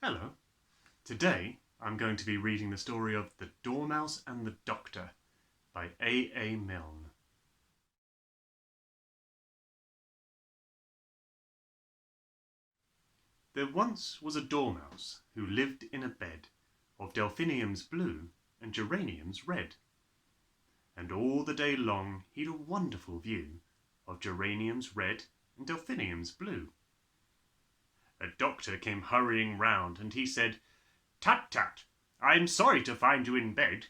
Hello. Today I'm going to be reading the story of The Dormouse and the Doctor by A. Milne. There once was a dormouse who lived in a bed of delphiniums blue and geraniums red. And all the day long he'd a wonderful view of geraniums red and delphiniums blue. A doctor came hurrying round, and he said, "Tut, tut, I'm sorry to find you in bed.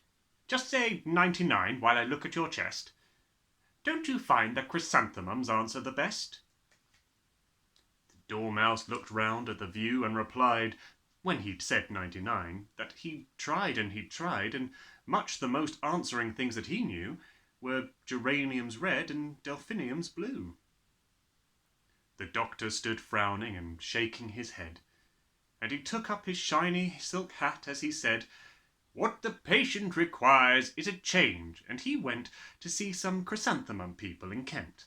Just say 99 while I look at your chest. Don't you find that chrysanthemums answer the best?" The Dormouse looked round at the view and replied, when he'd said 99, that he'd tried and he'd tried, and much the most answering things that he knew were geraniums red and delphiniums blue. The doctor stood frowning and shaking his head, and he took up his shiny silk hat as he said, "What the patient requires is a change," and he went to see some chrysanthemum people in Kent.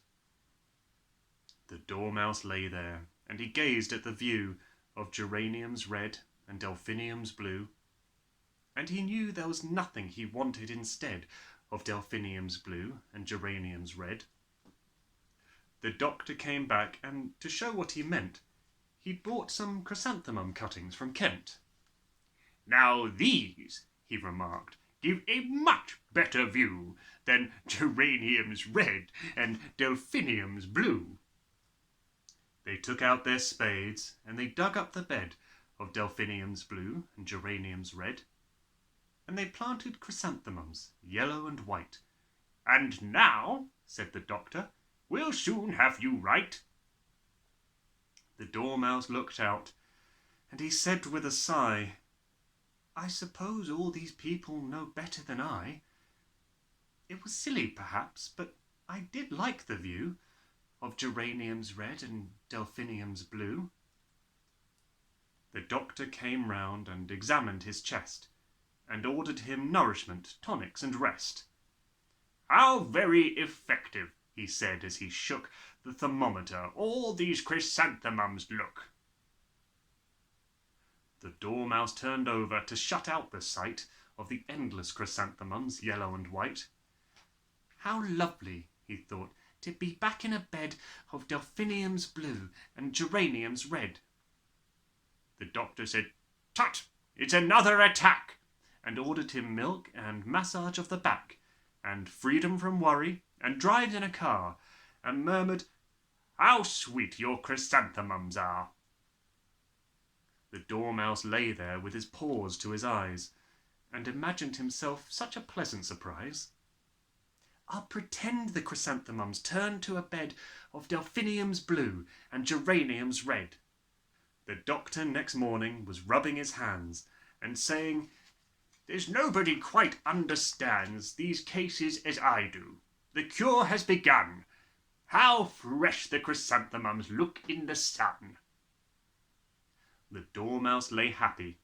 The Dormouse lay there, and he gazed at the view of geraniums red and delphiniums blue, and he knew there was nothing he wanted instead of delphiniums blue and geraniums red. The doctor came back, and to show what he meant, he'd bought some chrysanthemum cuttings from Kent. "Now these," he remarked, "give a much better view than geraniums red and delphiniums blue." They took out their spades, and they dug up the bed of delphiniums blue and geraniums red, and they planted chrysanthemums yellow and white. "And now," said the doctor, "we'll soon have you right." The Dormouse looked out, and he said with a sigh, "I suppose all these people know better than I. It was silly, perhaps, but I did like the view of geraniums red and delphiniums blue." The doctor came round and examined his chest, and ordered him nourishment, tonics, and rest. "How very effective," he said as he shook the thermometer, "all these chrysanthemums look." The Dormouse turned over to shut out the sight of the endless chrysanthemums, yellow and white. "How lovely," he thought, "to be back in a bed of delphiniums blue and geraniums red." The doctor said, "Tut, it's another attack," and ordered him milk and massage of the back, and freedom from worry, and drives in a car, and murmured, "How sweet your chrysanthemums are." The Dormouse lay there with his paws to his eyes, and imagined himself such a pleasant surprise. "I'll pretend the chrysanthemums turned to a bed of delphiniums blue and geraniums red." The doctor next morning was rubbing his hands and saying, "There's nobody quite understands these cases as I do. The cure has begun. How fresh the chrysanthemums look in the sun." The Dormouse lay happy.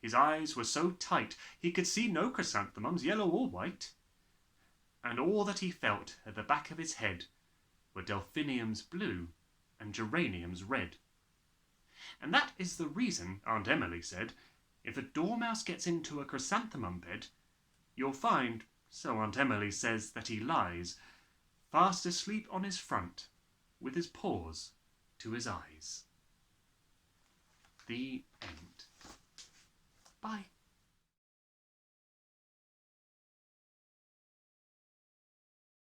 His eyes were so tight he could see no chrysanthemums, yellow or white, and all that he felt at the back of his head were delphiniums blue and geraniums red. And that is the reason, Aunt Emily said, if a dormouse gets into a chrysanthemum bed, you'll find, so Aunt Emily says, that he lies fast asleep on his front, with his paws to his eyes. The